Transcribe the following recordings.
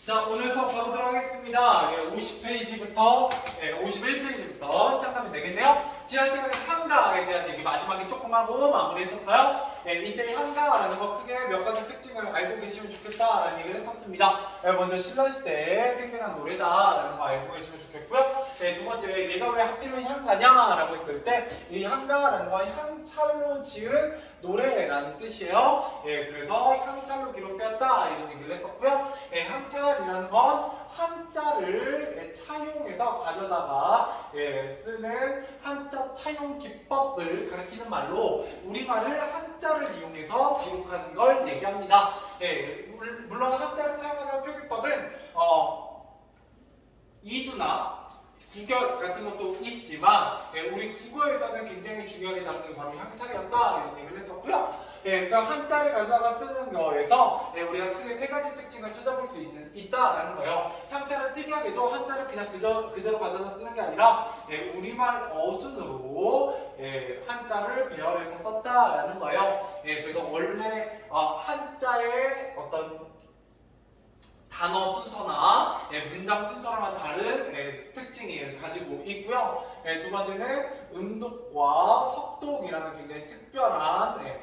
자, 오늘 수업 가보도록 하겠습니다. 50페이지부터 51페이지부터 시작하면 되겠네요. 지난 시간에 한가에 대한 얘기 마지막에 조금 하고 마무리했었어요. 이때 한가라는 거 크게 몇 가지 특징을 알고 계시면 좋겠다라는 얘기를 했었습니다. 먼저 신라시대에 생겨난 노래다라는 거 알고 계시면 좋겠고요. 두 번째, 얘가 왜 하필이면 향가냐라고 했을 때 이 향가라는 건 향찰로 지은 노래라는 뜻이에요. 그래서 향찰로 기록되었다 이런 얘기를 했었고요. 향찰이라는 건 한자를 차용해서 가져다가 쓰는 한자 차용 기법을 가리키는 말로 우리말을 한자를 이용해서 기록하는 걸 얘기합니다. 물론 한자를 차용하는 표기법은 이두나 구결 같은 것도 있지만 우리 국어에서는 굉장히 중요하게 다루는 게 바로 향찰이었다 이런 얘기를 했었고요. 그러니까 한자를 가져다가 쓰는 거에서 우리가 크게 세 가지 특징을 찾아볼 수 있다라는 거예요. 향찰은 특이하게도 한자를 그냥 그대로 가져다 쓰는 게 아니라 우리말 어순으로 한자를 배열해서 썼다라는 거예요. 그래서 원래 한자의 어떤 단어 순서나 문장 순서랑은 다른 특징을 가지고 있고요. 두 번째는 음독과 석독이라는 굉장히 특별한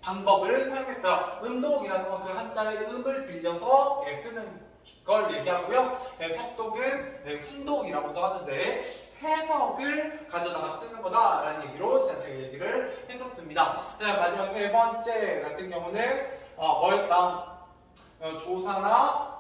방법을 사용했어요. 음독이라는 건 그 한자의 음을 빌려서 쓰는 걸 얘기하고요. 석독은 훈독이라고도 하는데 해석을 가져다가 쓰는 거다라는 얘기로 제가 얘기를 했었습니다. 마지막 세 번째 같은 경우는 뭐였다? 조사나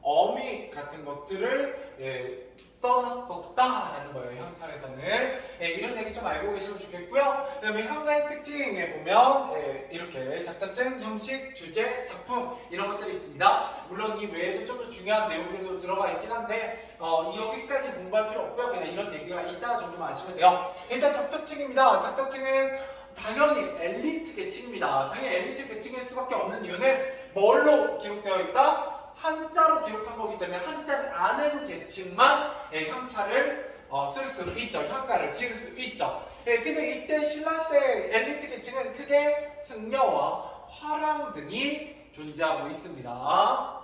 어미 같은 것들을 써놨었다라는 거예요. 향찰에서는 이런 얘기 좀 알고 계시면 좋겠고요. 그 다음에 향가의 특징에 보면 이렇게 작자증, 형식, 주제, 작품 이런 것들이 있습니다. 물론 이 외에도 좀 더 중요한 내용들도 들어가 있긴 한데 여기까지 공부할 필요 없고요. 그냥 이런 얘기가 있다 정도만 아시면 돼요. 일단 작자증입니다. 작자증은 당연히 엘리트 계층입니다. 당연히 엘리트 계층일 수밖에 없는 이유는 뭘로 기록되어 있다? 한자로 기록한 거기 때문에 한자 아는 계층만 향차를 쓸 수 있죠. 향가를 지을 수 있죠. 근데 이때 신라시대 엘리트 계층은 크게 승려와 화랑 등이 존재하고 있습니다.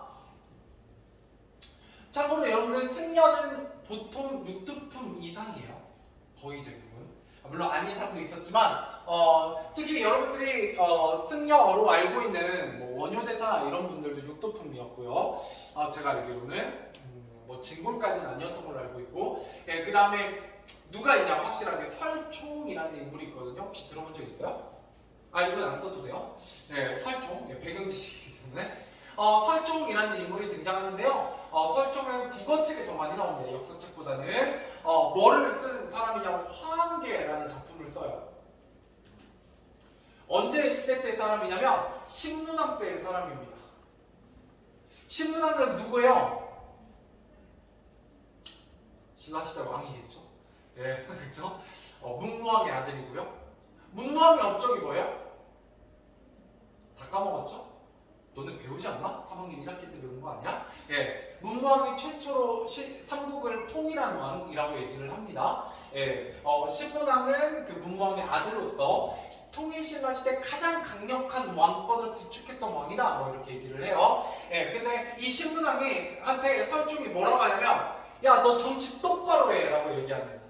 참고로 여러분들 승려는 보통 육두품 이상이에요. 거의 대부분. 물론 아닌 사람도 있었지만 특히 여러분들이 승려어로 알고 있는 뭐 원효대사 이런 분들도 육두품이었고요. 제가 알기로는 뭐 진골까지는 아니었던 걸로 알고 있고 그 다음에 누가 있냐고 확실하게 설총이라는 인물이 있거든요. 혹시 들어본 적 있어요? 이건 안 써도 돼요. 설총 배경 지식이기 때문에 설총이라는 인물이 등장하는데요. 설총은 국어책에 더 많이 나옵니다. 역사책보다는 뭐를 쓴 사람이냐면 화한계라는 작품을 써요. 언제 시대 때 사람이냐면 신문왕 때의 사람입니다. 신문왕은 누구예요? 신라시대 왕이겠죠. 그렇죠? 문무왕의 아들이고요. 문무왕의 업적이 뭐예요? 다 까먹었죠? 너네 배우지 않나? 3학년 1학기 때 배운 거 아니야? 문무왕이 최초로 삼국을 통일한 왕이라고 얘기를 합니다. 신문왕은 그 문무왕의 아들로서 통일신라시대 가장 강력한 왕권을 구축했던 왕이다. 뭐 이렇게 얘기를 해요. 근데 이 신문왕이 한테 설중이 뭐라고 하냐면 야, 너 정치 똑바로 해 라고 얘기합니다.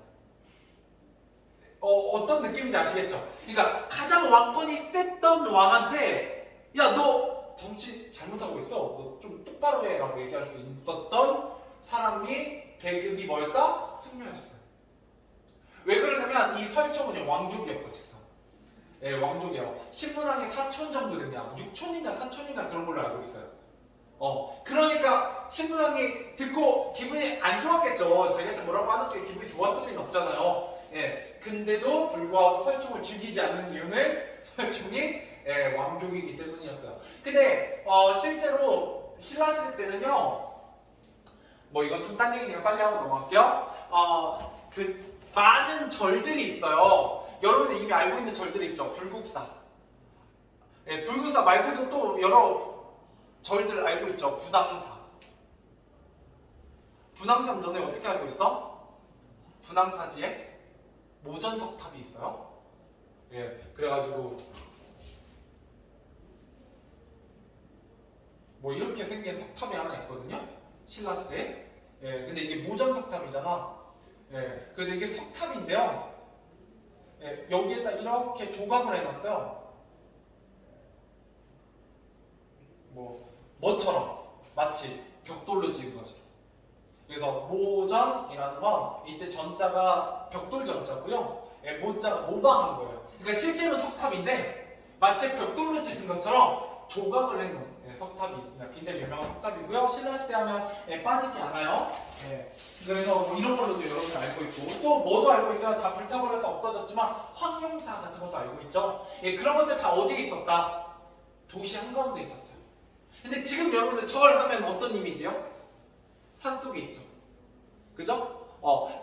어떤 느낌인지 아시겠죠? 그러니까 가장 왕권이 셌던 왕한테 야, 너 정치 잘못하고 있어. 너 좀 똑바로 해 라고 얘기할 수 있었던 사람이 계급이 뭐였다? 승려였어요. 왜 그러냐면 이 설총은 왕족이었거든요. 왕족이에요. 신문왕이 4촌 정도 됩니다. 6촌인가 4촌인가 그런 걸로 알고 있어요. 그러니까 신문왕이 듣고 기분이 안 좋았겠죠. 자기한테 뭐라고 하는 게 기분이 좋았을 리는 없잖아요. 근데도 불구하고 설총을 죽이지 않는 이유는 설총이 왕족이기 때문이었어요. 근데 실제로 신라시대 때는요, 뭐 이건 좀 딴 얘기니까 빨리 하고 넘어갈게요. 그 많은 절들이 있어요. 여러분들 이미 알고 있는 절들이 있죠. 불국사. 불국사 말고도 또 여러 절들 알고 있죠. 분황사. 분황사는 너네 어떻게 알고 있어? 분황사지에 모전석탑이 있어요. 그래가지고 뭐 이렇게 생긴 석탑이 하나 있거든요. 신라 시대에. 예, 근데 이게 모전 석탑이잖아. 예, 그래서 이게 석탑인데요. 예, 여기에다 이렇게 조각을 해놨어요. 뭐처럼 마치 벽돌로 지은 거죠. 그래서 모전이라는 건 이때 전자가 벽돌 전자고요. 예, 모자가 모방한 거예요. 그러니까 실제로 석탑인데 마치 벽돌로 지은 것처럼 조각을 해놓은 석탑이 있습니다. 굉장히 유명한 석탑이고요. 신라시대 하면 빠지지 않아요. 그래서 뭐 이런 걸로도 여러분들 알고 있고 또 뭐도 알고 있어요. 다 불타버려서 없어졌지만 황룡사 같은 것도 알고 있죠. 그런 것들 다 어디에 있었다? 도시 한가운데 있었어요. 근데 지금 여러분들 저걸 하면 어떤 이미지요? 산 속에 있죠. 그죠?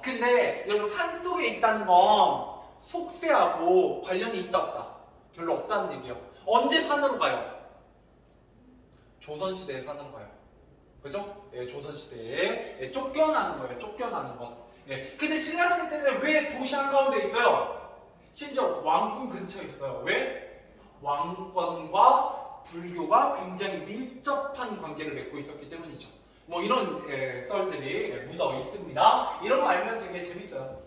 근데 여러분 산 속에 있다는 건 속세하고 관련이 있다 없다? 별로 없다는 얘기예요. 언제 산으로 가요? 조선시대에 산으로 가요. 그죠? 조선시대에 쫓겨나는 거예요. 쫓겨나는 것. 근데 신라시대 때는 왜 도시 한가운데 있어요? 심지어 왕궁 근처에 있어요. 왜? 왕권과 불교가 굉장히 밀접한 관계를 맺고 있었기 때문이죠. 뭐 이런 썰들이 묻어 있습니다. 이런 거 알면 되게 재밌어요.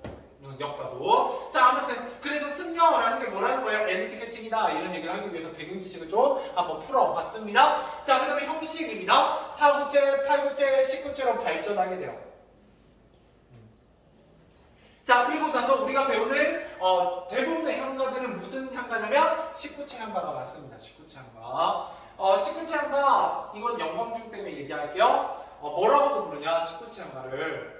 역사도. 자, 아무튼 그래서 승려라는 게 뭐라는 거예요? 엘리트 계층이다 이런 얘기를 하기 위해서 배경 지식을 좀 한번 풀어봤습니다. 자, 그 다음에 형식입니다. 4구체, 8구체, 10구체로 발전하게 돼요. 자, 그리고 나서 우리가 배우는 대부분의 향가들은 무슨 향가냐면 19체 향가가 맞습니다. 19체 향가. 19체 향가 이건 영광중 때문에 얘기할게요. 뭐라고도 부르냐 19체 향가를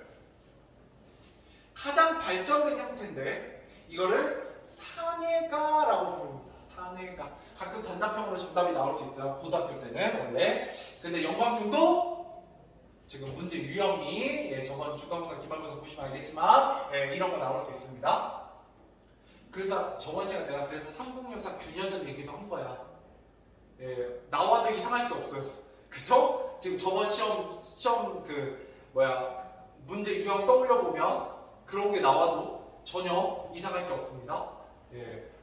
가장 발전된 형태인데 이거를 산해가라고 부릅니다. 산해가. 가끔 단답형으로 정답이 나올 수 있어요. 고등학교 때는 원래. 근데 영광중도 지금 문제 유형이 저번 중간고사 기말고사 보시면 알겠지만 이런 거 나올 수 있습니다. 그래서 저번 시간 내가 그래서 삼국연사 균여전 얘기도 한 거야. 나와도 이상할 게 없어요. 그죠? 지금 저번 시험 문제 유형 떠올려 보면 그런 게 나와도 전혀 이상할 게 없습니다.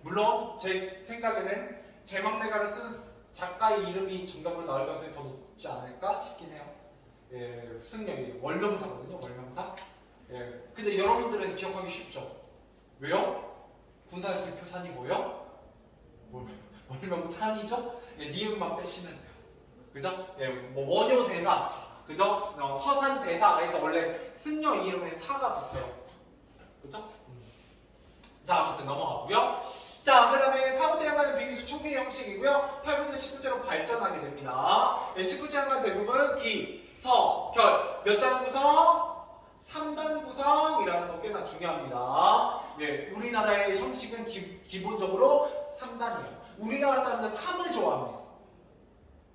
물론 제 생각에는 제막내가를 쓴 작가의 이름이 정답으로 나올 가능성이 더 높지 않을까 싶긴 해요. 승려이 월명사거든요. 월명사. 근데 여러분들은 기억하기 쉽죠. 왜요? 군사의 대표산이 뭐예요? 월명산이죠. 니은만 빼시면 돼요. 그죠? 뭐 원효 대사, 그죠? 서산 대사. 그러니까 원래 승려 이름에 사가 붙어요. 그죠? 자, 아무튼 넘어가고요. 자, 그 다음에 4구체 향가는 비교수 초기 형식이고요. 8구체, 19구체로 발전하게 됩니다. 19구체 향가는 대부분 기, 서, 결. 몇 단 구성? 3단 구성이라는 거 꽤나 중요합니다. 우리나라의 형식은 기본적으로 3단이에요. 우리나라 사람들은 3을 좋아합니다.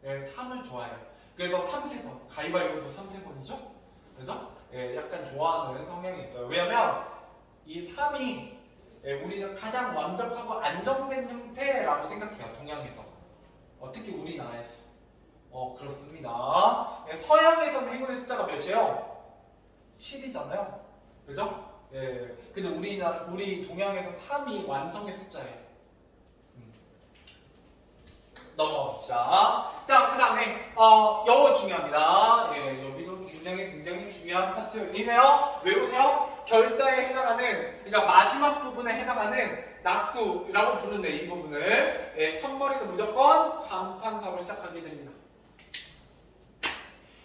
3을 좋아해요. 그래서 3세번. 가위바위보도 3세번이죠? 그죠? 약간 좋아하는 성향이 있어요. 왜냐면 이 3이 우리는 가장 완벽하고 안정된 형태라고 생각해요. 동양에서. 특히 우리나라에서. 그렇습니다. 서양에서는 행운의 숫자가 몇이에요? 7이잖아요. 그죠? 근데 우리 동양에서 3이 완성의 숫자예요. 넘어갑시다. 자, 그 다음에 영어 중요합니다. 여기도 굉장히 중요한 파트이네요. 외우세요. 결사에 해당하는, 그러니까 마지막 부분에 해당하는 낙구라고 부르는데 이 부분을 첫머리는 무조건 감탄사로 시작하게 됩니다.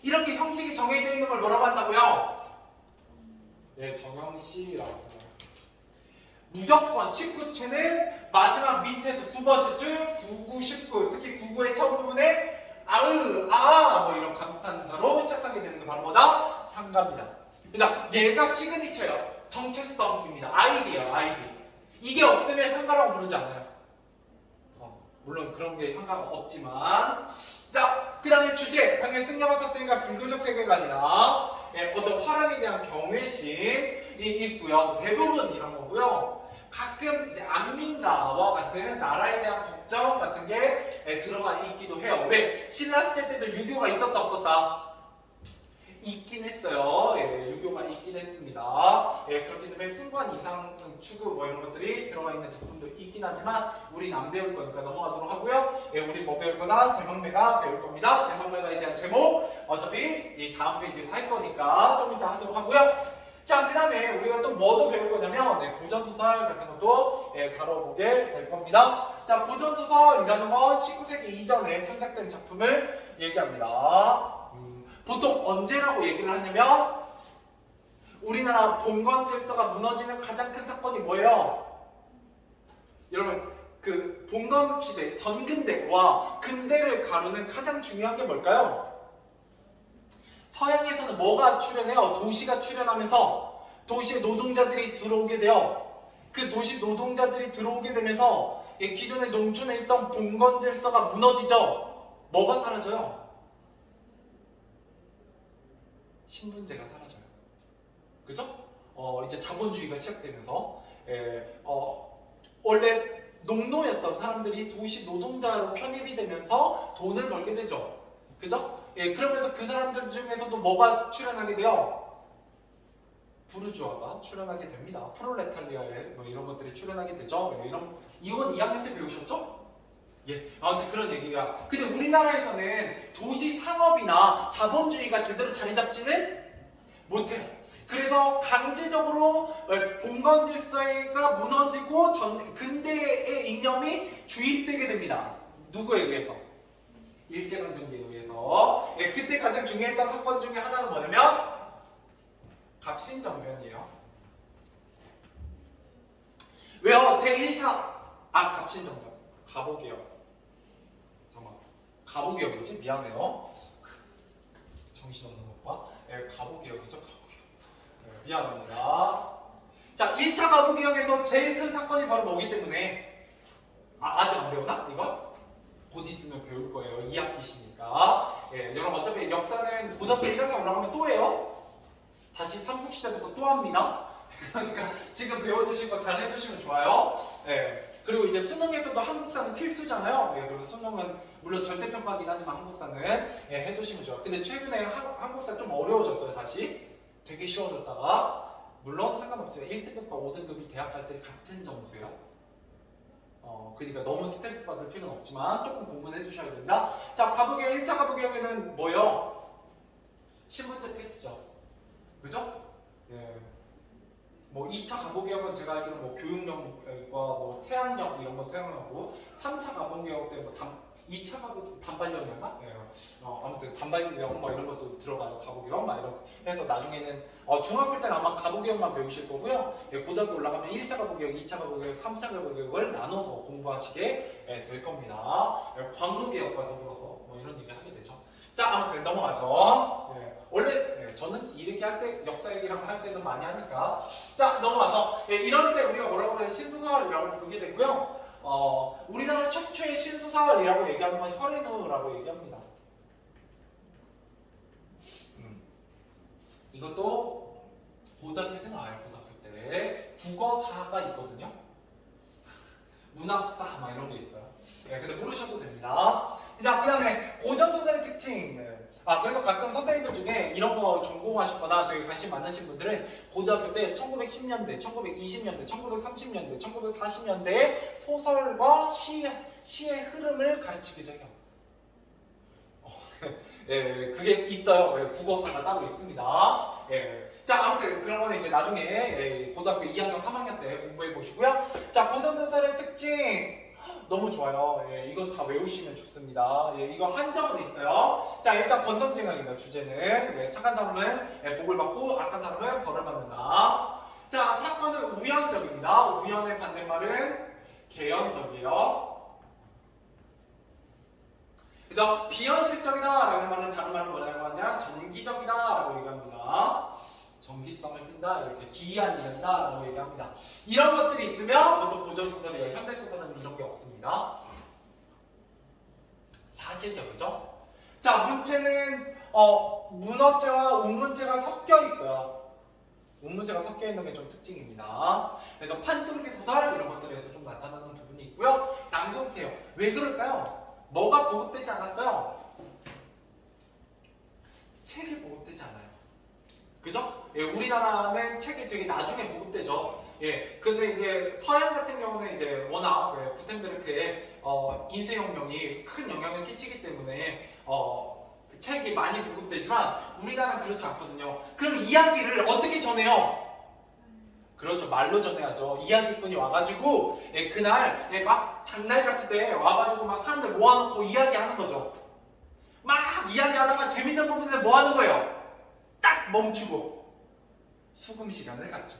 이렇게 형식이 정해져 있는 걸 뭐라고 한다고요? 정형시라고 해요. 무조건 19체는 마지막 밑에서 두 번째 줄 99, 19, 특히 99의 첫 부분에 뭐 이런 감탄사로 시작하게 되는 게 바로 뭐다? 향가입니다. 그러니까 얘가 시그니처예요. 정체성입니다. 아이디예요. 아이디. 이게 없으면 향가라고 부르지 않아요. 물론 그런 게 향가가 없지만. 자, 그 다음에 주제. 당연히 승려가 썼으니까 불교적 세계관이나 어떤 화랑에 대한 경외심이 있고요. 대부분 이런 거고요. 가끔 이제 안민가와 같은 나라에 대한 걱정 같은 게 들어가 있기도 해요. 왜? 신라 시대 때도 유교가 있었다 없었다? 있긴 했어요. 예, 유교가 있긴 했습니다. 예, 그렇기 때문에 순관 이상 추구 뭐 이런 것들이 들어가 있는 작품도 있긴 하지만 우린 안 배울 거니까 넘어가도록 하고요. 예, 우리 뭐 배울 거다? 제망매가 배울 겁니다. 제망매가에 대한 제목 어차피 이 다음 페이지에서 할 거니까 좀 이따 하도록 하고요. 자, 그 다음에 우리가 또 뭐도 배울 거냐면 고전소설 같은 것도 다뤄보게 될 겁니다. 자, 고전소설이라는 건 19세기 이전에 창작된 작품을 얘기합니다. 보통 언제라고 얘기를 하냐면 우리나라 봉건 질서가 무너지는 가장 큰 사건이 뭐예요? 여러분, 그 봉건 시대, 전근대와 근대를 가르는 가장 중요한 게 뭘까요? 서양에서는 뭐가 출현해요? 도시가 출현하면서 도시에 노동자들이 들어오게 돼요. 그 도시 노동자들이 들어오게 되면서 기존의 농촌에 있던 봉건 질서가 무너지죠. 뭐가 사라져요? 신분제가 사라져요. 그죠? 이제 자본주의가 시작되면서 원래 농노였던 사람들이 도시 노동자로 편입이 되면서 돈을 벌게 되죠. 그죠? 예, 그러면서 그 사람들 중에서도 뭐가 출현하게 돼요? 부르주아가 출현하게 됩니다. 프롤레타리아에 뭐 이런 것들이 출현하게 되죠. 이건 2학년 때 배우셨죠? 예, 아무튼 그런 얘기가. 근데 우리나라에서는 도시 상업이나 자본주의가 제대로 자리 잡지는 못해요. 그래서 강제적으로 봉건 질서가 무너지고 근대의 이념이 주입되게 됩니다. 누구에 의해서? 일제강점기에 의해서. 예, 그때 가장 중요했던 사건 중에 하나는 뭐냐면 갑신정변이에요. 왜요? 제1차 갑신정변 갑오개혁. 잠깐만, 갑오개혁이지? 미안해요. 정신없는 것 봐. 예, 갑오개혁이죠. 갑오개혁. 예, 미안합니다. 자, 1차 갑오개혁에서 제일 큰 사건이 바로 뭐기 때문에 아직 안 배우나? 이거? 곧 있으면 배울 거예요. 2학기시니까. 예, 여러분 어차피 역사는 고등학교 1학년 올라가면 또 해요. 다시 삼국시대부터 또 합니다. 그러니까 지금 배워두신 거 잘 해두시면 좋아요. 예, 그리고 이제 수능에서도 한국사는 필수잖아요. 예, 그래서 수능은 물론 절대평가긴 하지만 한국사는 해두시면 좋아요. 근데 최근에 한국사 좀 어려워졌어요. 다시 되게 쉬워졌다가 물론 상관없어요. 1등급과 5등급이 대학 갈 때 같은 점수예요. 그러니까 너무 스트레스 받을 필요는 없지만 조금 공부는 해주셔야 됩니다. 자, 갑오개혁 1차 갑오개혁에는 뭐예요? 신분제 폐지죠. 그죠? 예. 뭐 2차 갑오개혁은 제가 알기로 뭐 교육력과 뭐 태양력 이런 거 사용하고 3차 갑오개혁 때 뭐 2차 갑오개혁 단발령이었나? 예. 아무튼 단발령 뭐 이런 것도 들어가요. 갑오개혁 막 이런 거 해서 나중에는 중학교 때는 아마 갑오개혁만 배우실 거고요. 예, 고등학교 올라가면 1차 갑오개혁, 2차 갑오개혁, 3차 갑오개혁을 나눠서 공부하시게 될 겁니다. 예, 광무개혁과 더불어서 뭐 이런 얘기 하게 되죠. 자, 아무튼 넘어가서 원래 저는 이 얘기 할 때 역사 얘기랑 할 때는 많이 하니까 자, 넘어가서 이럴 때 우리가 뭐라고 해요? 신수사이라고 부르게 되고요. 우리나라 최초의 신수사이라고 얘기하는 건 혈의누라고 얘기합니다. 이것도 고등학교 때 나와요. 고등학교 때 국어사가 있거든요. 문학사 막 이런 게 있어요. 근데 모르셔도 됩니다. 자, 그 다음에 고전소설의 특징. 그래서 가끔 선생님들 중에 이런 거 전공하셨거나 되게 관심 많으신 분들은 고등학교 때 1910년대, 1920년대, 1930년대, 1940년대의 소설과 시의 흐름을 가르치기도 해요. 그게 있어요. 국어사가 따로 있습니다. 자, 아무튼 그런 거는 이제 나중에 고등학교 2학년, 3학년 때 공부해 보시고요. 자, 고전소설의 특징. 너무 좋아요. 이거 다 외우시면 좋습니다. 이거 한정은 있어요. 자, 일단 권선징악입니다. 주제는 착한 사람은 복을 받고 악한 사람은 벌을 받는다. 자, 사건은 우연적입니다. 우연의 반대말은 개연적이에요. 그죠? 비현실적이다 라는 말은 다른 말은 뭐라고 하냐? 전기적이다 라고 얘기합니다. 전기성을 띈다, 이렇게 기이한 이야기다 라고 얘기합니다. 이런 것들이 있으면 보통 고전소설이에요. 현대소설은 이런 게 없습니다. 사실적이죠? 자, 문체는 문어체와 운문체가 섞여 있어요. 운문체가 섞여 있는 게 좀 특징입니다. 그래서 판소리 소설 이런 것들에서 좀 나타나는 부분이 있고요. 낭송태요. 왜 그럴까요? 뭐가 보급되지 않았어요? 책이 보급되지 않아요. 그죠? 예, 우리나라는 책이 되게 나중에 보급되죠. 예, 근데 이제 서양 같은 경우는 이제 워낙 구텐베르크의 인쇄혁명이 큰 영향을 끼치기 때문에 책이 많이 보급되지만 우리나라는 그렇지 않거든요. 그럼 이야기를 어떻게 전해요? 그렇죠. 말로 전해야죠. 이야기꾼이 와가지고 그날 막 장날 같을 때 와가지고 막 사람들 모아놓고 이야기하는 거죠. 막 이야기하다가 재밌는 부분에 뭐 하는 거예요? 딱 멈추고 수금 시간을 갖죠.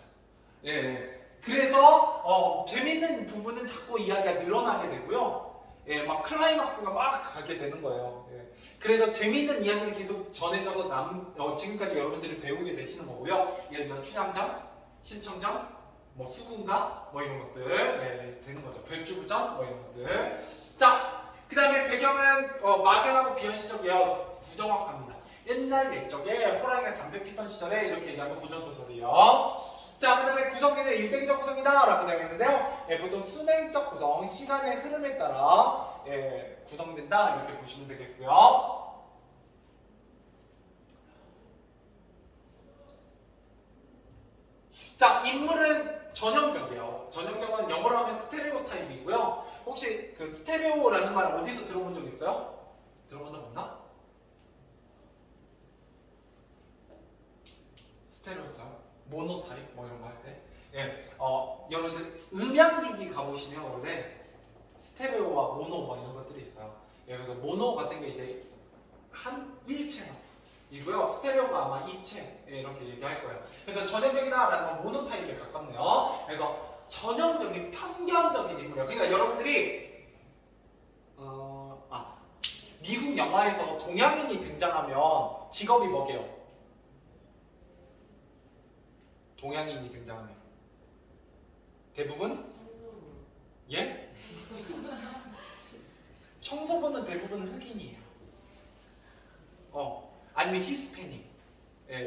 예. 그래서 재밌는 부분은 자꾸 이야기가 늘어나게 되고요. 예, 막 클라이막스가 막 가게 되는 거예요. 예. 그래서 재밌는 이야기는 계속 전해져서 지금까지 여러분들이 배우게 되시는 거고요. 예를 들어 춘향전, 심청전, 뭐 수군가 뭐 이런 것들 되는 거죠. 별주부전 뭐 이런 것들. 자, 그 다음에 배경은 막연하고 비현실적이에요. 부정확합니다. 옛날 옛적에 호랑이가 담배 피던 시절에 이렇게 얘기하면 고전소설이에요. 자, 그 다음에 구성에는 일대기적 구성이다 라고 되어 있는데요. 보통 순행적 구성, 시간의 흐름에 따라 구성된다 이렇게 보시면 되겠고요. 자, 인물은 전형적이에요. 전형적은 영어로 하면 스테레오 타입이고요. 혹시 그 스테레오라는 말 어디서 들어본 적 있어요? 들어본 적 없나? 스테레오 타입, 모노 타입 뭐 이런 거 할 때. 예, 여러분들 음향기기 가보시면 원래 스테레오와 모노 뭐 이런 것들이 있어요. 예, 그래서 모노 같은 게 이제 한 1채널 이고요. 스테레오가 아마 입체 이렇게 얘기할 거예요. 그래서 전형적이다라는 건 모노 타입에 가깝네요. 그래서 전형적인 편견적인 인물이에요. 그러니까 여러분들이 미국 영화에서 동양인이 등장하면 직업이 뭐게요? 동양인이 등장하면 대부분? 예? 청소부는 대부분 흑인이에요. 아니면 히스패닉,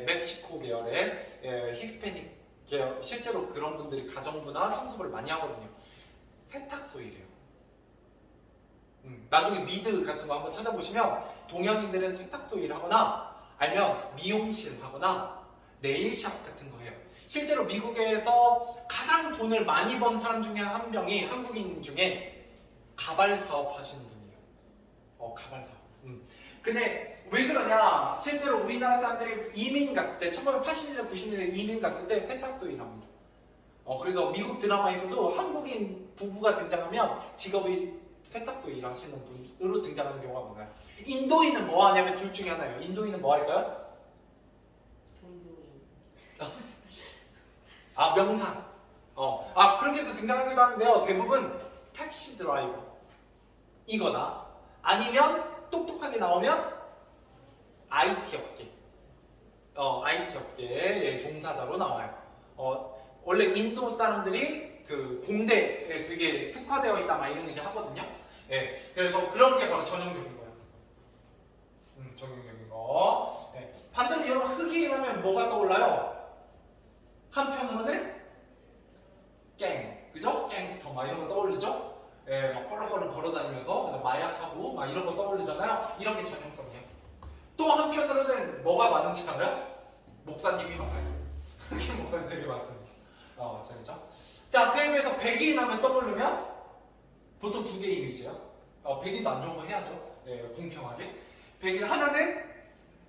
멕시코 계열의 히스패닉 계열, 실제로 그런 분들이 가정부나 청소부를 많이 하거든요. 세탁소이래요. 나중에 미드 같은 거 한번 찾아보시면 동양인들은 세탁소 일 하거나 아니면 미용실 하거나 네일샵 같은 거 해요. 실제로 미국에서 가장 돈을 많이 번 사람 중에 한 명이 한국인 중에 가발 사업 하시는 분이에요. 가발 사업. 근데 왜 그러냐? 실제로 우리나라 사람들이 이민 갔을 때 1980년대, 90년대 이민 갔을 때 세탁소 일합니다. 그래서 미국 드라마에서도 한국인 부부가 등장하면 직업이 세탁소 일하시는 분으로 등장하는 경우가 많아요. 인도인은 뭐 하냐면 둘 중에 하나예요. 인도인은 뭐 할까요? 명상. 그렇게도 등장하기도 하는데요. 대부분 택시 드라이버 이거나 아니면 똑똑하게 나오면 IT 업계, IT 업계의 종사자로 나와요. 원래 인도 사람들이 그 공대에 되게 특화되어 있다 막 이런 얘기 하거든요. 예, 그래서 그런 게 바로 전형적인 거예요. 전형적인 거. 반대로 여러분 흑인 하면 뭐가 떠올라요? 한편으로는 그죠? 갱스터 막 이런 거 떠올리죠? 막 껄렁껄렁 걸어다니면서 마약하고 막 이런 거 떠올리잖아요. 이런 게 전형성이에요. 또 한편으로는 뭐가 많은지 알아요? 목사님이 많아요. 흑인 목사님 되게 많습니다. 그렇죠? 자, 그 의미에서 백인 하면 떠오르면 보통 두 개의 이미지예요. 백인도 안 좋은 거 해야죠. 공평하게. 백인 하나는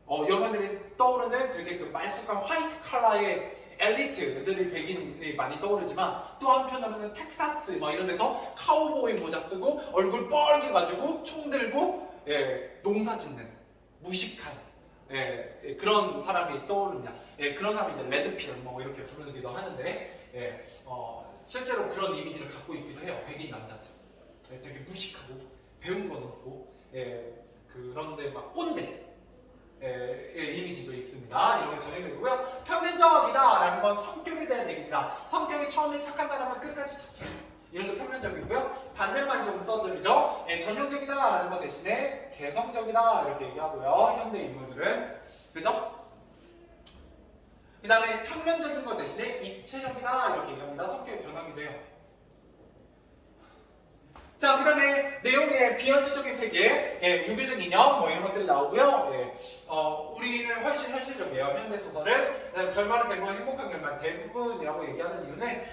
여러분들이 떠오르는 되게 그 말쑥한 화이트 컬러의 엘리트들이 백인이 많이 떠오르지만 또 한편으로는 텍사스 막 이런 데서 카우보이 모자 쓰고 얼굴 뻘게 가지고 총 들고 농사 짓는 무식한 그런 사람이 떠오르냐. 그런 사람이 이제 레드필 뭐 이렇게 부르기도 하는데 실제로 그런 이미지를 갖고 있기도 해요. 백인 남자들. 되게 무식하고 배운 건 없고 그런데 막 꼰대 이미지도 있습니다. 이런 게 전형적이고요. 표면적이다라는 건 성격에 대한 얘기입니다. 성격이 처음에 착하다라면 끝까지 착해요. 이런 게 표면적이고요. 반대말 좀 써드리죠. 전형적이다라는 것 대신에 개성적이다 이렇게 얘기하고요. 현대 인물들은 그죠? 그 다음에 평면적인 것 대신에 입체적이다 이렇게 얘기합니다. 성격이 변하기도 해요. 자, 그 다음에 내용의 비현실적인 세계, 예, 유교적 이념, 뭐 이런 것들이 나오고요. 예, 우리는 훨씬 현실적이에요. 현대소설은. 결말은 대부분 행복한 결말, 대부분이라고 얘기하는 이유는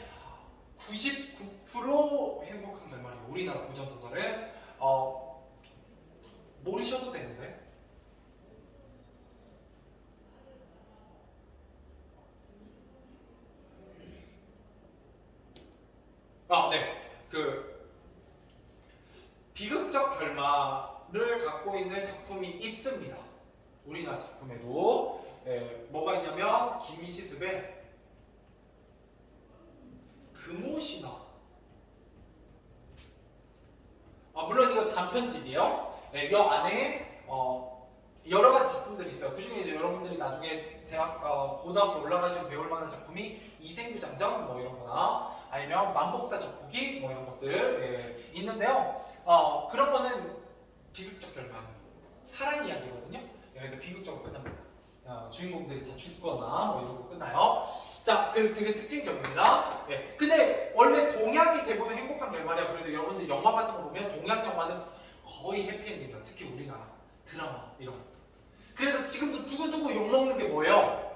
99% 행복한 결말이에요. 우리나라 고전소설은. 모르셔도 되는데. 네. 비극적 결말을 갖고 있는 작품이 있습니다. 우리나라 작품에도. 뭐가 있냐면 김시습의 금오신화. 물론 이거 단편집이에요. 이 안에 여러 가지 작품들이 있어요. 그중에 이제 여러분들이 나중에 고등학교 올라가시면 배울 만한 작품이 이생규장전 뭐 이런 거나 아니면 만복사 적보기 뭐 이런 것들 있는데요. 그런 거는 비극적 결말, 사랑 이야기거든요. 근데 비극적으로 끝납니다. 주인공들이 다 죽거나 뭐 이런 거 끝나요. 자, 그래서 되게 특징적입니다. 근데 원래 동양이 대부분 행복한 결말이야. 그래서 여러분들 영화 같은 거 보면 동양 영화는 거의 해피엔딩이야. 특히 우리나라 드라마 이런 거. 그래서 지금도 두고두고 욕먹는 게 뭐예요?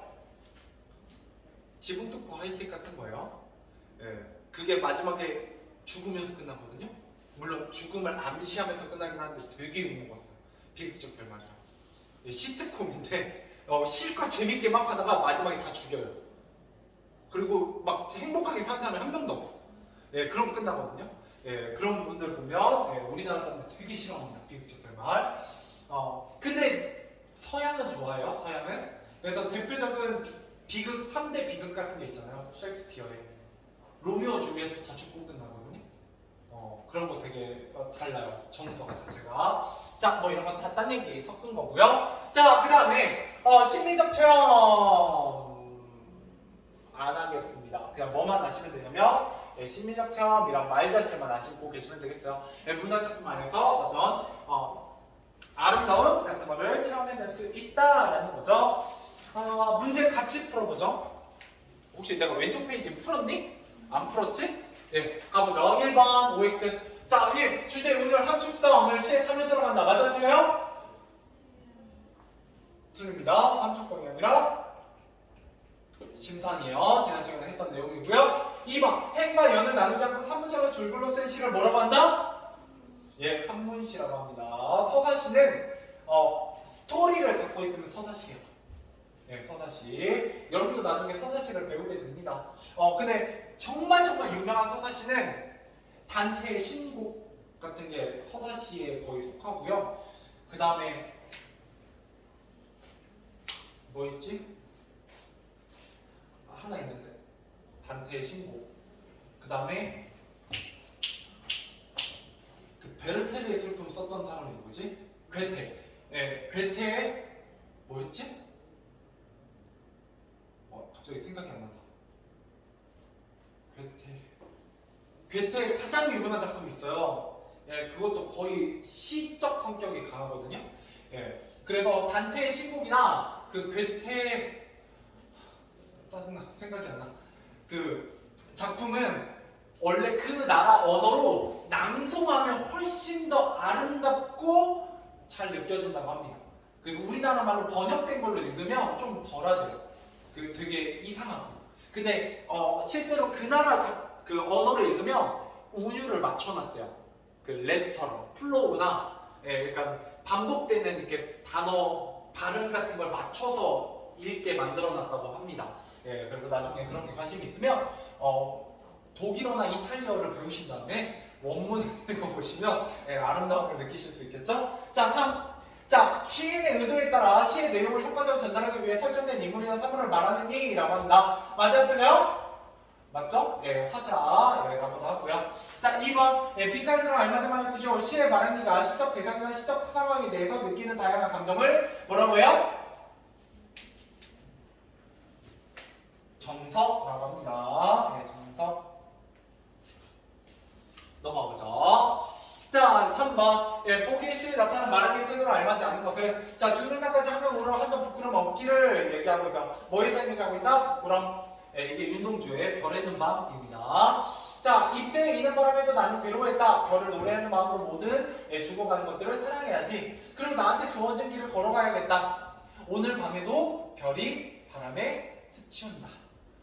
지붕 뚫고 하이킥 같은 거예요. 그게 마지막에 죽으면서 끝나거든요. 물론 죽음을 암시하면서 끝나긴 하는데 되게 욕먹었어요. 비극적 결말이라. 시트콤인데 실컷 재밌게 막 하다가 마지막에 다 죽여요. 그리고 막 행복하게 사는 사람이 한 명도 없어. 그럼 끝나거든요. 그런 부분들 보면 우리나라 사람들 되게 싫어합니다. 비극적 결말. 근데 서양은 좋아해요. 서양은. 그래서 대표적인 비극 3대 비극 같은 게 있잖아요. 셰익스피어의 로미오 줄리엣도 다 죽고 끝나거든요. 그런 거 되게 달라요. 정서가 자체가. 자, 뭐 이런 건 다 딴 얘기 섞은 거고요. 자, 그 다음에 심리적 체험 안 하겠습니다. 그냥 뭐만 아시면 되냐면 심리적 체험이란 말 자체만 아시고 계시면 되겠어요. 문화작품 안에서 어떤 아름다움 같은 거를 체험해낼 수 있다라는 거죠. 문제 같이 풀어보죠. 혹시 내가 왼쪽 페이지 풀었니? 안 풀었지? 가보죠. 1번 OX. 자, 1. 주제 오늘 함축성을 시에 3일수로 간다. 맞아, 틀려요? 틀립니다. 함축성이 아니라 심산이에요. 지난 시간에 했던 내용이고요. 2번 행과 연을 나누지 않고 산문처럼 줄글로 쓴 시를 뭐라고 한다? 산문시라고 합니다. 서사시는 스토리를 갖고 있으면 서사시예요. 서사시. 여러분도 나중에 서사시를 배우게 됩니다. 근데 정말 유명한 서사시는 단테의 신곡 같은 게 서사시에 거의 속하고요. 그 다음에 뭐 있지? 하나 있는데 단테의 신곡. 그 다음에 그 베르테르의 슬픔 썼던 사람이 누구지? 괴테. 괴테의 뭐였지? 갑자기 생각이 안 난다. 괴테의 가장 유명한 작품이 있어요. 그것도 거의 시적 성격이 강하거든요. 그래서 단테의 신곡이나 그 괴테 짜증나 생각이 안 나. 그 작품은 원래 그 나라 언어로 낭송하면 훨씬 더 아름답고 잘 느껴진다고 합니다. 그래서 우리나라 말로 번역된 걸로 읽으면 좀 덜하대요. 되게 이상하고. 근데 실제로 그 나라 그 언어를 읽으면 운율을 맞춰놨대요. 그 랩처럼 플로우나 그러니까 반복되는 이렇게 단어 발음 같은 걸 맞춰서 읽게 만들어놨다고 합니다. 그래서 나중에 그런 게 관심이 있으면 독일어나 이탈리아어를 배우신 다음에 원문을 읽어보시면 아름다움을 느끼실 수 있겠죠? 자, 3. 자, 시인의 의도에 따라 시의 내용을 효과적으로 전달하기 위해 설정된 인물이나 사물을 말하는 예라고 한다. 맞아요? 틀려요? 맞죠? 화자라고도 하고요. 자, 2번. 빛깔들은 알맞은만을 쓰죠. 시의 말하는 이가 시적 대상이나 시적 상황에 대해서 느끼는 다양한 감정을 뭐라고 해요? 정서라고 합니다. 정서. 넘어가보죠. 자, 3번. 보기에 시에 나타난 말하기의 태도로 알맞지 않은 것은 자, 죽는 날까지 하는 우로 한점 부끄럼 없기를 얘기하고 있어. 뭐에 대한 얘기하고 있다? 부끄럼. 이게 윤동주의 별에는 밤입니다. 자, 잎새에 있는 바람에도 나는 괴로워했다. 별을 노래하는 마음으로 모든 죽어가는 것들을 사랑해야지. 그리고 나한테 주어진 길을 걸어가야겠다. 오늘 밤에도 별이 바람에 스치운다.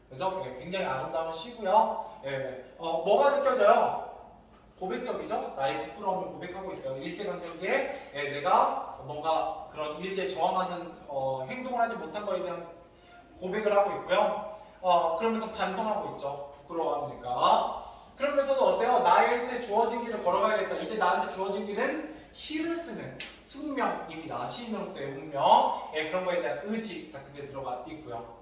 그죠? 굉장히 아름다운 시고요. 뭐가 느껴져요? 고백적이죠? 나의 부끄러움을 고백하고 있어요. 일제강점기에 내가 뭔가 그런 일제에 저항하는 행동을 하지 못한 거에 대한 고백을 하고 있고요. 그러면서 반성하고 있죠. 부끄러워하니까. 그러면서도 어때요? 나한테 주어진 길을 걸어가야겠다. 이때 나한테 주어진 길은 시를 쓰는 숙명입니다. 시인으로서의 운명. 그런 거에 대한 의지 같은 게 들어가 있고요.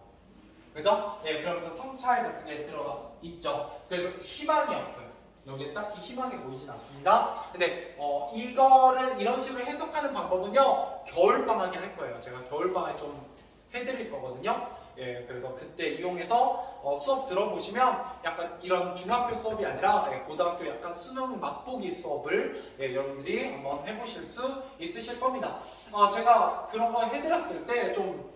그죠? 그러면서 성찰 같은 게 들어가 있죠. 그래서 희망이 없어요. 여기에 딱히 희망이 보이진 않습니다. 근데 이거를 이런 식으로 해석하는 방법은요, 겨울방학에 할 거예요. 제가 겨울방학에 좀 해드릴 거거든요. 그래서 그때 이용해서 수업 들어보시면 약간 이런 중학교 수업이 아니라 고등학교 약간 수능 맛보기 수업을 여러분들이 한번 해보실 수 있으실 겁니다. 제가 그런 거 해드렸을 때 좀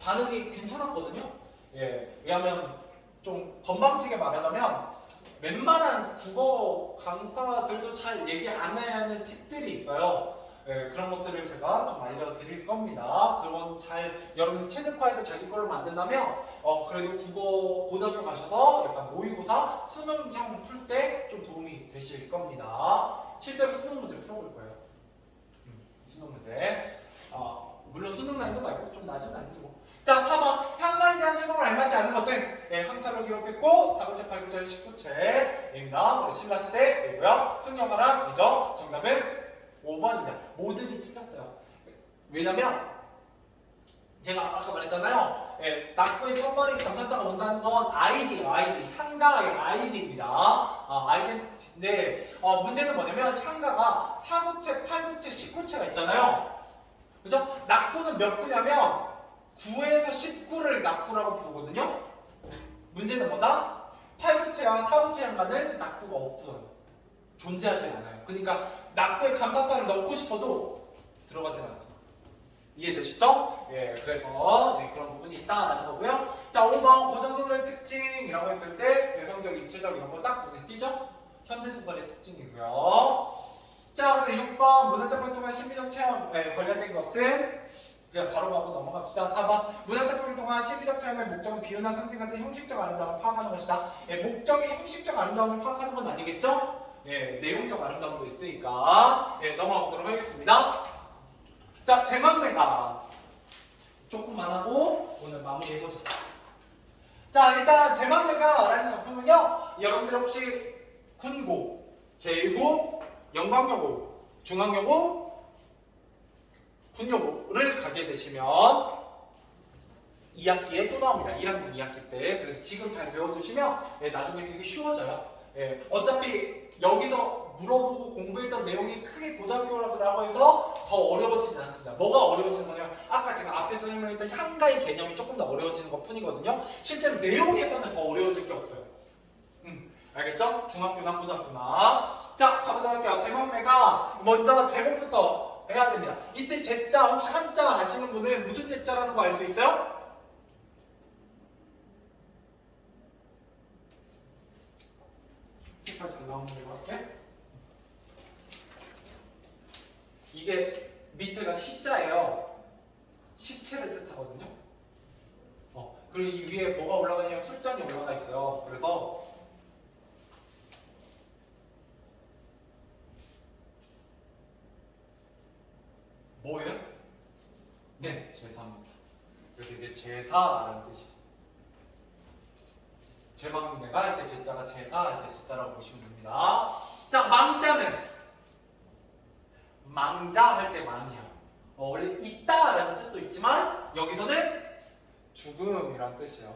반응이 괜찮았거든요. 왜냐하면 좀 건방지게 말하자면 웬만한 국어 강사들도 잘 얘기 안 해야 하는 팁들이 있어요. 그런 것들을 제가 좀 알려드릴 겁니다. 그건 잘 여러분이 최적화해서 자기 거를 만든다면 그래도 국어 고등학교 가셔서 약간 모의고사 수능형 풀 때 좀 도움이 되실 겁니다. 실제로 수능 문제 풀어볼 거예요. 수능 문제. 물론 수능 난이도 말고 좀 낮은 난이도고. 자, 4번. 향가에 대한 설명을 알맞지 않은 것은 항자로 기록됐고 4구체, 8구체, 19체입니다. 신라시대이고요. 승려가랑이죠. 정답은 5번입니다. 모든이 틀렸어요. 왜냐면 제가 아까 말했잖아요. 낙구의 첫번에 감탄사가 온다는 건 아이디예요. 아이디. 향가의 아이디입니다. 아이덴티티인데 문제는 뭐냐면 향가가 4구체, 8구체, 19체가 있잖아요. 그죠? 낙구는 몇 구냐면 9에서 19를 낙구라고 부르거든요. 문제는 뭐다? 8구체와 4구체 향가는 낙구가 없어요. 존재하지 않아요. 그러니까 낙구에 감탄사를 넣고 싶어도 들어가지 않습니다. 이해되시죠? 그래서 그런 부분이 있다라는 거고요. 자, 5번 고전소설의 특징이라고 했을 때 대성적, 입체적 이런 거 딱 눈에 띄죠? 현대소설의 특징이고요. 자, 근데 6번 문화작품을 통한 심리적 체험 관련된 것은 그냥 바로 가고 넘어갑시다. 4번 문화작품을 통한 심리적 체험의 목적은 비유나 상징 같은 형식적 아름다움을 파악하는 것이다. 목적이 형식적 아름다움을 파악하는 건 아니겠죠? 내용적 아름다움도 있으니까 넘어가 보도록 하겠습니다. 자, 제막내가 조금만 하고 오늘 마무리해보자. 자, 일단 제막내가라는 작품은요, 여러분들 혹시 군고, 제1고, 영광여고, 중앙여고, 군여고를 가게 되시면 2학기에 또 나옵니다. 1학년 2학기 때. 그래서 지금 잘 배워두시면 나중에 되게 쉬워져요. 어차피 여기서 물어보고 공부했던 내용이 크게 고등학교라고 해서 더 어려워지진 않습니다. 뭐가 어려워지는 거냐면 아까 제가 앞에서 설명했던 향가의 개념이 조금 더 어려워지는 것 뿐이거든요. 실제로 내용에서는 더 어려워질 게 없어요. 알겠죠? 중학교나 고등학교나. 자, 가보자 할게요. 제목매가 먼저 제목부터 해야 됩니다. 이때 제자 혹시 한자 아시는 분은 무슨 제자라는 거 알 수 있어요? 색깔 잘 나오는 걸로 할게. 이게 밑에가 시자예요. 시체를 뜻하거든요. 그리고 이 위에 뭐가 올라가냐면 술잔이 올라가 있어요. 그래서 뭐예요? 네, 제사입니다. 그래서 이게 제사라는 뜻이에요. 제막내가 할 때 제자가 제사, 할 때 제자라고 보시면 됩니다. 자, 망자는 망자 할 때 망이야. 원래 있다라는 뜻도 있지만 여기서는 죽음이란 뜻이에요.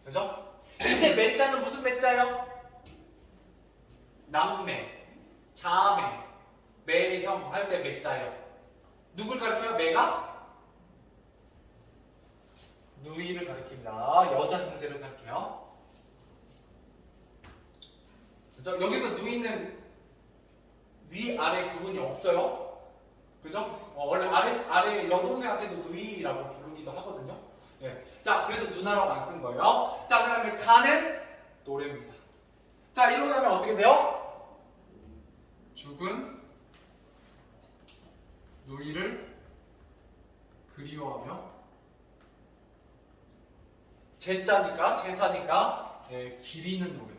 그죠? 근데 매자는 무슨 매자예요? 남매, 자매, 매형 할 때 매자예요. 누굴 가리켜요? 매가? 누이를 가리킵니다. 여자 형제를 가리켜요. 그죠? 여기서 누이는 위아래 구분이 없어요. 그죠? 원래 아래 여동생한테도 누이라고 부르기도 하거든요. 예. 자, 그래서 누나라고 안 쓴 거예요. 자, 그 다음에 가는 노래입니다. 자, 이러고 나면 어떻게 돼요? 죽은 누이를 그리워하며 제자니까 제사니까 예, 기리는 노래.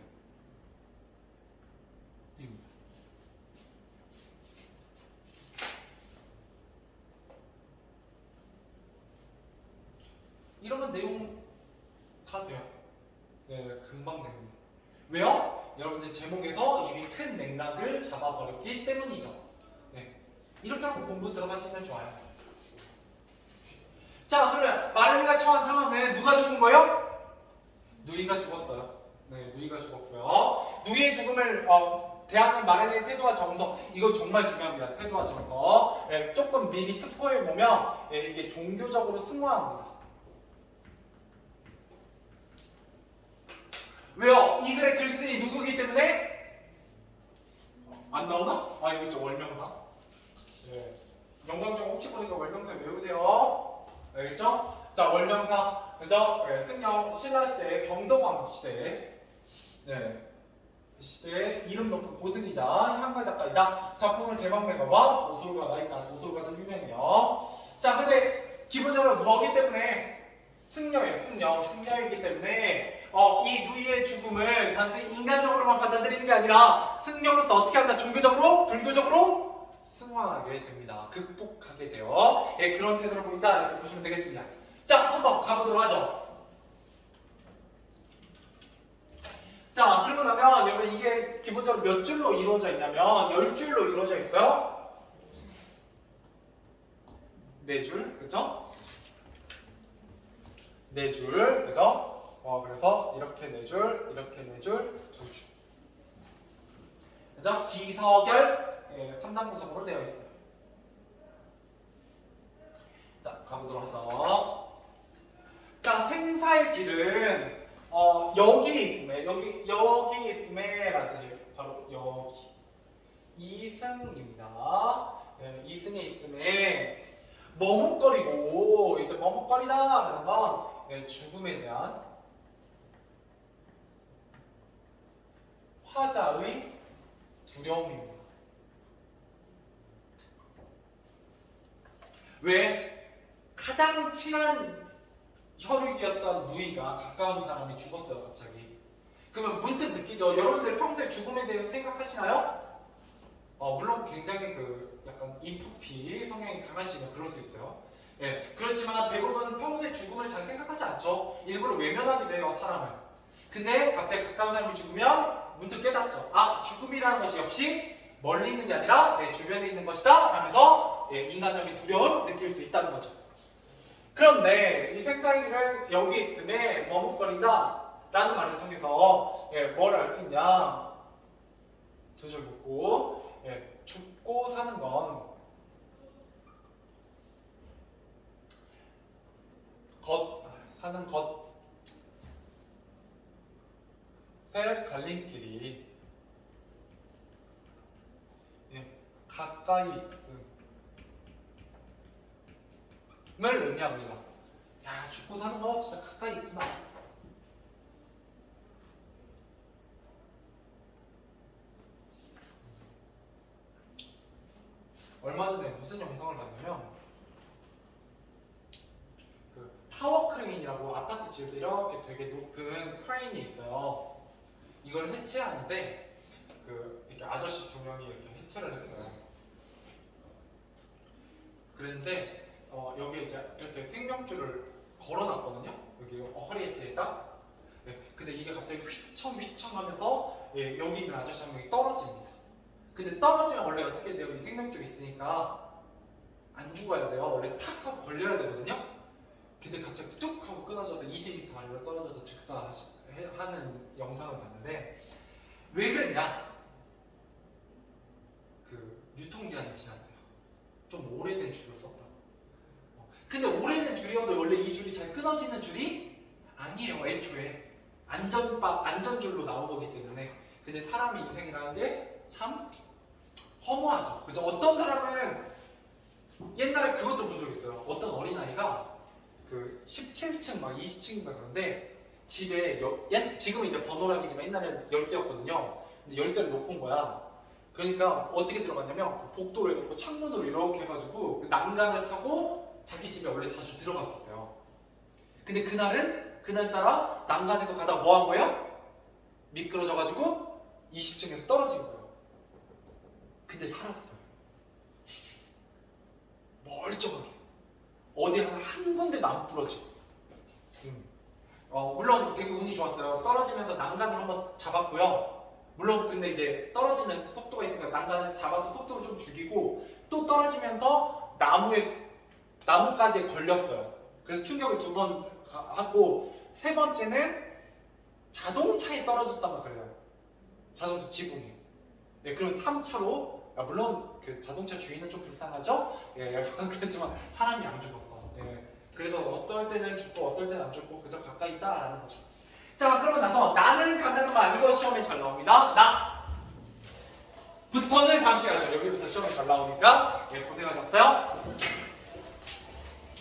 이러면 내용 다 돼요. 네, 금방 됩니다. 왜요? 여러분들 제목에서 이미 큰 맥락을 잡아버렸기 때문이죠. 네, 이렇게 하고 공부 들어가시면 좋아요. 자, 그러면 마련이가 처한 상황은 누가 죽은 거예요? 누이가 죽었어요. 네, 누이가 죽었고요. 누이의 죽음을 대하는 마련이의 태도와 정서, 이거 정말 중요합니다. 태도와 정서. 예, 조금 미리 스포해 보면 예, 이게 종교적으로 승화합니다. 왜요? 이 글의 글쓴이 누구기 때문에? 안 나오나? 아, 이거 있죠, 월명사. 네. 영광중 혹시 보니까 월명사 외우세요. 알겠죠? 자, 월명사, 그죠? 네, 승려 신라 시대, 경덕왕 시대, 네, 시대의 이름 높은 고승이자 향가 작가이다. 작품을 대박 메가와 도솔가가 있다. 도솔가도 유명해요. 자, 근데 기본적으로 뭐기 때문에 승려예요. 승려이기 때문에 이 누이의 죽음을 단순히 인간적으로만 받아들이는 게 아니라 승려로서 어떻게 한다? 종교적으로, 불교적으로 승화하게 됩니다. 극복하게 돼요. 예, 그런 태도를 보인다. 이렇게 보시면 되겠습니다. 자, 한번 가보도록 하죠. 자, 그러고 나면 여러분 이게 기본적으로 몇 줄로 이루어져 있냐면 10줄로 이루어져 있어요. 4줄, 그죠? 4줄, 그죠? 그래서 이렇게 4줄, 이렇게 4줄, 2줄. 그죠? 기서결 3단 구성으로 되어 있어요. 자, 가보도록 하죠. 자, 생사의 길은 여기에 있음에, 여기 있음에 라는 뜻이에요. 바로 여기. 이승입니다. 네, 이승에 있음에 머뭇거리고, 일단 머뭇거리다라는 건 죽음에 대한 화자의 두려움입니다. 왜? 가장 친한 혈육이었던 누이가 가까운 사람이 죽었어요, 갑자기. 그러면 문득 느끼죠. 여러분들 평소에 죽음에 대해서 생각하시나요? 물론 굉장히 약간 인프피 성향이 강하시면 그럴 수 있어요. 예, 그렇지만 대부분 평소에 죽음을 잘 생각하지 않죠. 일부러 외면하게 돼요, 사람을. 근데 갑자기 가까운 사람이 죽으면 문득 깨닫죠. 아, 죽음이라는 것이 역시 멀리 있는 게 아니라 내 주변에 있는 것이다 라면서 인간적인 두려움 느낄 수 있다는 거죠. 그런데 이 생사의 길은 여기 있음에 머뭇거린다 라는 말을 통해서 뭘 알 수 있냐, 2줄 묻고 죽고 사는 건 사는 것의 갈림길이 가까이 있음을 의미합니다. 야, 죽고 사는 거 진짜 가까이 있구나. 얼마 전에 무슨 영상을 봤냐면 타워 크레인이라고 아파트 지을 때 이렇게 되게 높은 크레인이 있어요. 이걸 해체하는데 이렇게 아저씨 2명이 이렇게 해체를 했어요. 그런데 여기에 이제 이렇게 생명줄을 걸어놨거든요. 여기 허리에 딱. 근데 이게 갑자기 휘청휘청 하면서 여기 있는 아저씨 1명이 떨어집니다. 근데 떨어지면 원래 어떻게 돼요? 이 생명줄이 있으니까 안 죽어야 돼요. 원래 탁 하고 걸려야 되거든요. 근데 갑자기 뚝 하고 끊어져서 20m 아래로 떨어져서 즉사하는 영상을 봤는데, 왜 그랬냐? 유통기한이 지났대요. 좀 오래된 줄을 썼다고. 근데 오래된 줄이어도 원래 이 줄이 잘 끊어지는 줄이 아니에요. 애초에 안전줄로 나온 거기 때문에. 근데 사람의 인생이라는 게 참 허무하죠. 그죠? 어떤 사람은 옛날에 그것도 본 적 있어요. 어떤 어린아이가 그 17층 막 20층인가 그런데 집에 지금은 이제 번호락이지만 옛날에는 열쇠였거든요. 근데 열쇠를 놓은 거야. 그러니까 어떻게 들어갔냐면 그 복도로 해놓고 창문으로 이렇게 해가지고 그 난간을 타고 자기 집에 원래 자주 들어갔었대요. 근데 그날따라 난간에서 가다 뭐 한 거예요? 미끄러져가지고 20층에서 떨어진 거예요. 근데 살았어요. 멀쩡하게. 어디 한 군데도 안 부러지고. 물론 되게 운이 좋았어요. 떨어지면서 난간을 한번 잡았고요. 물론 근데 이제 떨어지는 속도가 있으니까 난간을 잡아서 속도를 좀 죽이고 또 떨어지면서 나무까지 걸렸어요. 그래서 충격을 2번 하고 세 번째는 자동차에 떨어졌다면서요. 자동차 지붕에. 네, 그럼 3차로 물론 그 자동차 주인은 좀 불쌍하죠. 예, 그렇지만 사람이 안 죽었다. 예, 그래서 어떨 때는 죽고 어떨 때는 안 죽고 그저 가까이 있다라는 거죠. 자, 그러고 나서 나는 간다는 말 이거 시험에 잘 나옵니다. 나부터는 다음 시간에 여기부터 시험에 잘 나오니까 예, 고생하셨어요.